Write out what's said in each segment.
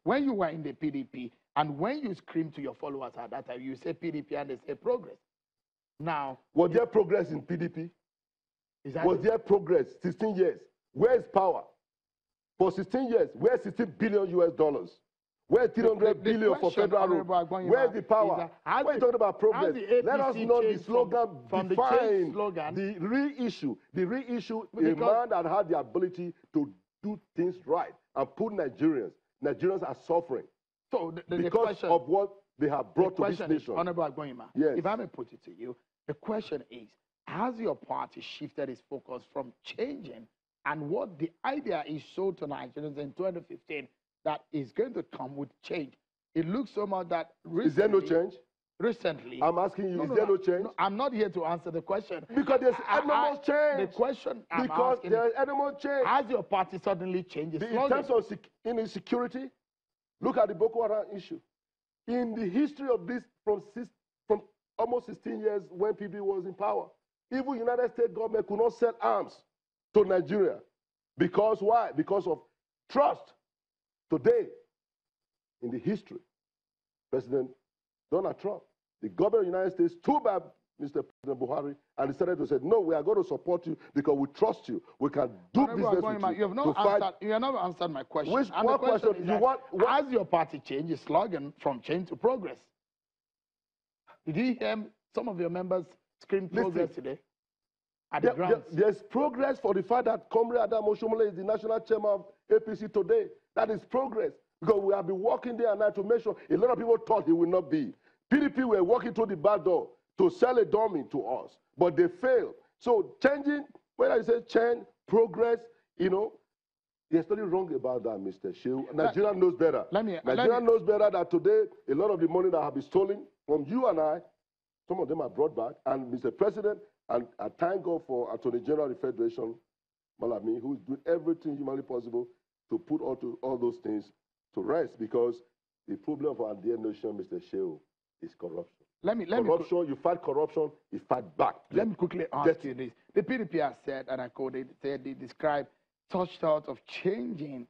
when you were in the PDP and when you screamed to your followers at that time, you say PDP and they say progress. Now, was there progress in PDP? Was there progress? 16 years. Where is power? For 16 years, where's $16 billion US? Where's 300 billion for federal road? Where's the power? When you talking about progress, let us know the slogan define the real issue. The real issue is a man that had the ability to do things right and put Nigerians. Nigerians are suffering because of what they have brought to this nation. Honorable Agbonayinma, yes. If I may put it to you, the question is, has your party shifted its focus from changing and what the idea is sold to Nigerians in 2015 that is going to come with change? It looks so much that recently... Is there no change? Recently... I'm asking you, is there no change? No, I'm not here to answer the question. Because there's enormous change. The question I'm because asking... there's enormous change. Has your party suddenly changed its slogan? In terms of insecurity, look at the Boko Haram issue. In the history of this, from almost 16 years when PDP was in power, even United States government could not sell arms to Nigeria. Because why? Because of trust. Today, in the history, President Donald Trump, the government of the United States stood by Mr. President Buhari and decided to say, no, we are going to support you because we trust you. We can do business with you. You have not answered my question. What question you want? Has your party changed its slogan from change to progress? Did you hear some of your members scream progress today? There's progress for the fact that Comrade Oshiomhole is the national chairman of APC today. That is progress. Because we have been working day and night to make sure a lot of people thought he will not be. PDP were working through the back door to sell a dummy to us. But they failed. So changing, whether you say change, progress, you know, there's nothing wrong about that, Mr. Shehu. Nigeria knows better. Nigeria knows better that today, a lot of the money that have been stolen from you and I, some of them are brought back. And Mr. President, and I thank God for Attorney General of the Federation, Malami, who is doing everything humanly possible to put all those things to rest, because the problem of our dear nation, Mr. Shehu, is corruption. You fight corruption, you fight back. Let me quickly ask you this. The PDP has said, and I quote it, they described such thoughts of changing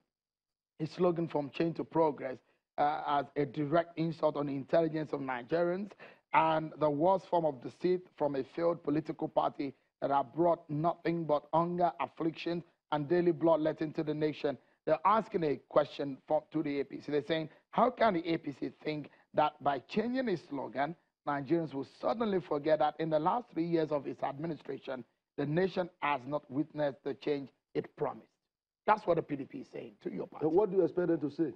its slogan from change to progress as a direct insult on the intelligence of Nigerians and the worst form of deceit from a failed political party that have brought nothing but hunger, affliction, and daily bloodletting to the nation. They're asking a question to the APC. They're saying, how can the APC think that by changing its slogan, Nigerians will suddenly forget that in the last 3 years of its administration, the nation has not witnessed the change it promised? That's what the PDP is saying to your party. What do you expect them to say?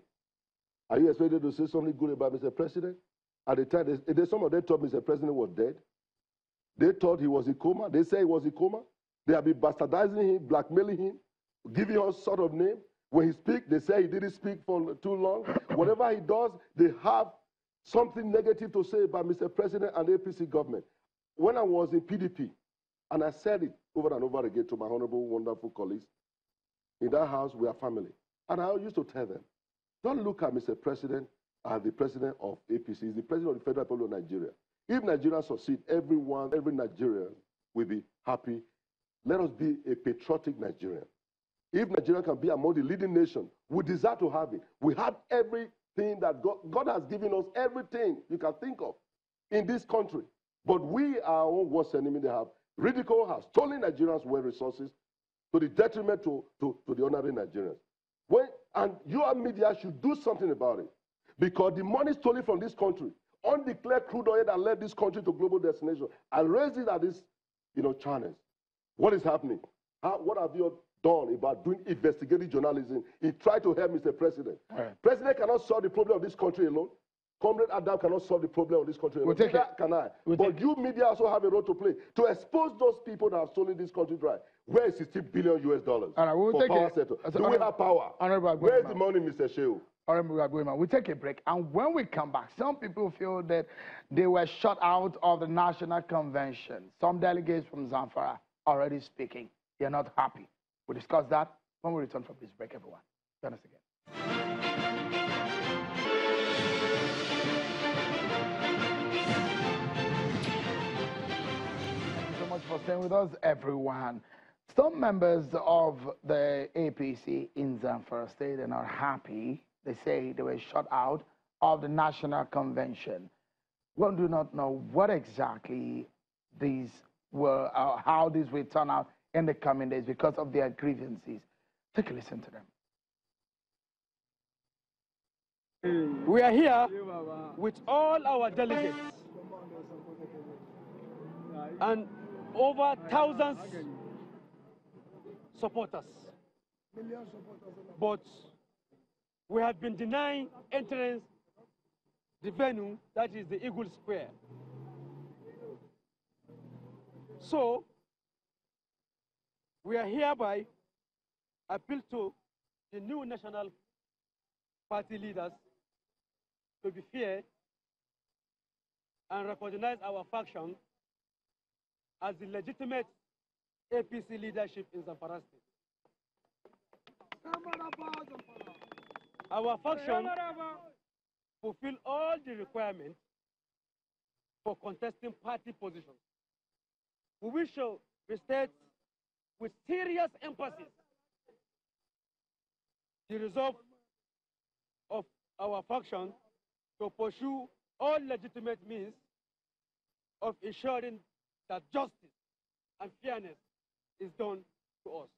Are you expected to say something good about Mr. President? At the time, some of them thought Mr. President was dead. They thought he was in coma. They say he was in coma. They have been bastardizing him, blackmailing him, giving us sort of name. When he speaks, they say he didn't speak for too long. Whatever he does, they have something negative to say about Mr. President and the APC government. When I was in PDP, and I said it over and over again to my honorable, wonderful colleagues, in that house, we are family. And I used to tell them, don't look at Mr. President as the president of APC. He's the president of the Federal Republic of Nigeria. If Nigeria succeeds, every Nigerian will be happy. Let us be a patriotic Nigerian. If Nigeria can be among the leading nations, we deserve to have it. We have everything that God has given us, everything you can think of in this country. But we are our own worst enemy. They have ridiculed, have stolen Nigerians' wealth resources to the detriment to the ordinary Nigerians. And your media should do something about it. Because the money stolen from this country, undeclared crude oil that led this country to global destination, and raised it at this channels. What is happening? What have you done about doing investigative journalism? He tried to help Mr. President. Right. President cannot solve the problem of this country alone. Comrade Adam cannot solve the problem of this country alone. But you media also have a role to play to expose those people that have stolen this country dry. Where is $16 billion US for power sector? Do we have power? Where is the money, Mr. Shehu? We'll take a break. And when we come back, some people feel that they were shut out of the National Convention. Some delegates from Zamfara already speaking. They're not happy. We'll discuss that when we return from this break, everyone. Join us again. Thank you so much for staying with us, everyone. Some members of the APC in Zamfara State are not happy. they say they were shut out of the National Convention. We do not know what exactly these were, how these will turn out in the coming days because of their grievances. Take a listen to them. We are here with all our delegates and over thousands supporters. But we have been denying entrance the venue, that is the Eagle Square. So we are hereby appeal to the new national party leaders to be fair and recognize our faction as the legitimate APC leadership in Zamfara State. Our faction fulfill all the requirements for contesting party positions. We wish to restate with serious emphasis the resolve of our faction to pursue all legitimate means of ensuring that justice and fairness is done to us.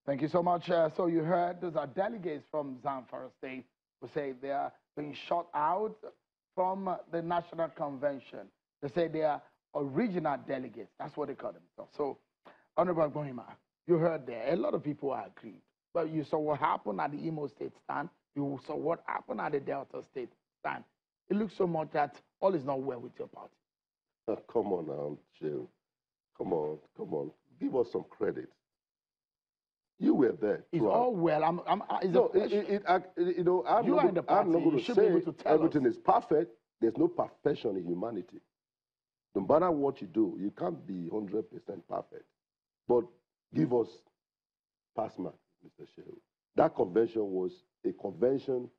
Thank you so much. So you heard those are delegates from Zamfara State who say they are being shut out from the National Convention. They say they are original delegates. That's what they call themselves. So, Honorable Agbonayinma, you heard there. A lot of people are agreed. But you saw what happened at the Imo State stand. You saw what happened at the Delta State stand. It looks so much that all is not well with your party. Come on now, Jill. Come on. Give us some credit. You were there. It's all well. I'm I'm not going to say everything is perfect. There's no perfection in humanity. No matter what you do, you can't be 100% perfect. But give us pass mark, Mr. Shehu. That convention was a convention,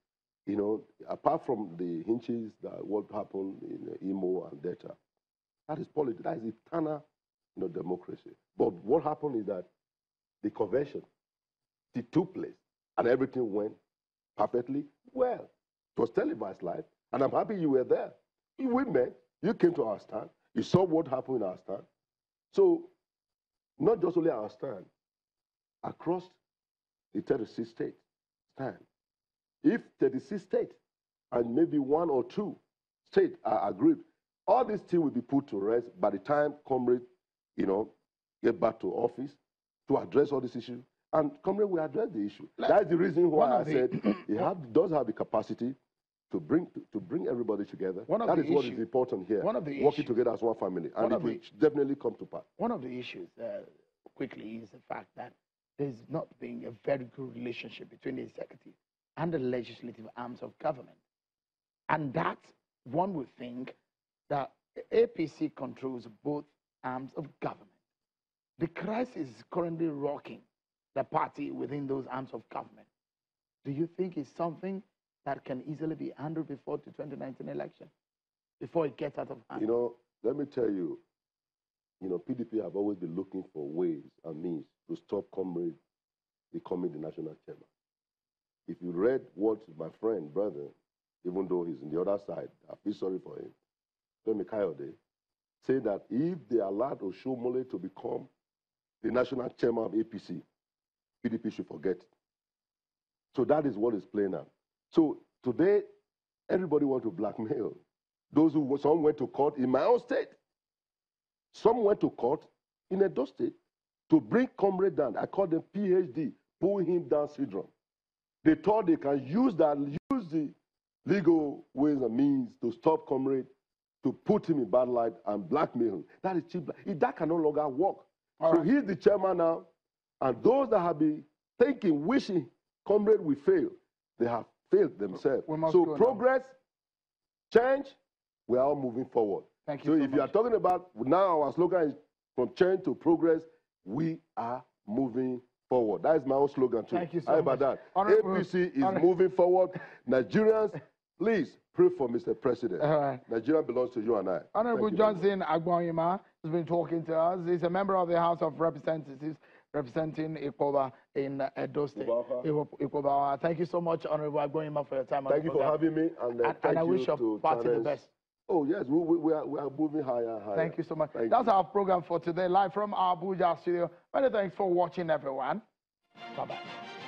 apart from the hinges that what happened in Imo and Delta. That is politics. That is eternal democracy. But what happened is that the convention, it took place, and everything went perfectly well. It was televised live, and I'm happy you were there. We met, you came to our stand, you saw what happened in our stand. So, not just only our stand, across the 36 states stand. If 36 states and maybe 1 or 2 states are agreed, all these things will be put to rest by the time comrade, get back to office to address all these issues. And comrade will address the issue. That's the reason why I said he does have the capacity to bring everybody together. That is what is important here. Working together as one family. And it will definitely come to pass. One of the issues, quickly, is the fact that there's not been a very good relationship between the executive and the legislative arms of government. And that, one would think, that APC controls both arms of government. The crisis is currently rocking the party within those arms of government. Do you think it's something that can easily be handled before the 2019 election, before it gets out of hand? Let me tell you, PDP have always been looking for ways and means to stop comrade becoming the national chairman. If you read what my friend, brother, even though he's on the other side, I feel sorry for him, Femi Kayode, say that if they allowed Oshiomhole to become the national chairman of APC, PDP should forget. So that is what is playing out. So today, everybody wants to blackmail. Some went to court in my own state. Some went to court in Edo State to bring comrade down. I call them PhD, pull him down syndrome. They thought they can use the legal ways and means to stop comrade, to put him in bad light and blackmail him. That is cheap. That can no longer work. So he's the chairman now, and those that have been thinking, wishing comrade will fail, they have failed themselves. So progress, change, we are all moving forward. Thank you so if you are talking about, now our slogan is from change to progress, we are moving forward. That is my own slogan too. Thank you so How much. about that? APC is moving forward. Nigerians, please pray for Mr. President. Nigeria belongs to you and I. Honorable Johnson Agbonayinma has been talking to us. He's a member of the House of Representatives representing Ikoba in Edo State. Ikoba. Thank you so much, Honorable Agbonayinma, for your time. Thank you for having me, and I wish your party the best. Oh, yes, we are moving higher and higher. Thank you so much. That's our program for today, live from our Abuja studio. Many thanks for watching, everyone. Bye-bye.